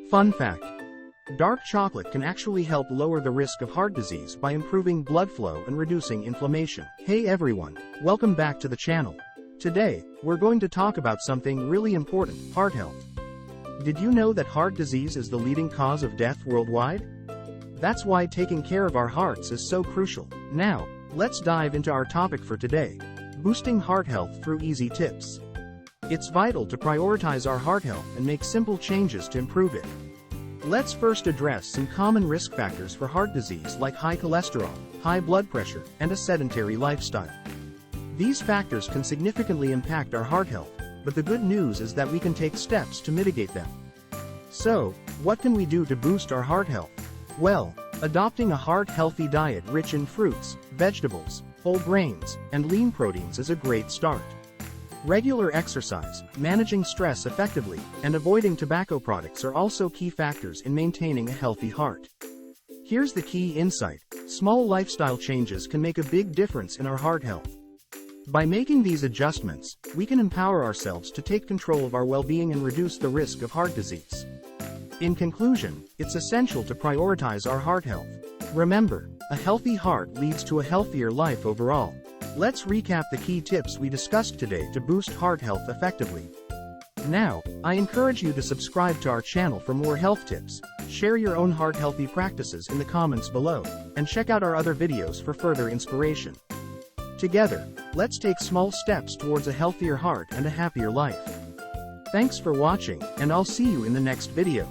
Fun fact: dark chocolate can actually help lower the risk of heart disease by improving blood flow and reducing inflammation. Hey everyone, welcome back to the channel. Today, we're going to talk about something really important: heart health. Did you know that heart disease is the leading cause of death worldwide? That's why taking care of our hearts is so crucial. Now, let's dive into our topic for today: boosting heart health through easy tips. It's vital to prioritize our heart health and make simple changes to improve it. Let's first address some common risk factors for heart disease like high cholesterol, high blood pressure, and a sedentary lifestyle. These factors can significantly impact our heart health, but the good news is that we can take steps to mitigate them. So, what can we do to boost our heart health? Well, adopting a heart-healthy diet rich in fruits, vegetables, whole grains, and lean proteins is a great start. Regular exercise, managing stress effectively, and avoiding tobacco products are also key factors in maintaining a healthy heart. Here's the key insight: small lifestyle changes can make a big difference in our heart health. By making these adjustments, we can empower ourselves to take control of our well-being and reduce the risk of heart disease. In conclusion, it's essential to prioritize our heart health. Remember, a healthy heart leads to a healthier life overall. Let's recap the key tips we discussed today to boost heart health effectively. Now, I encourage you to subscribe to our channel for more health tips, share your own heart-healthy practices in the comments below, and check out our other videos for further inspiration. Together, let's take small steps towards a healthier heart and a happier life. Thanks for watching, and I'll see you in the next video.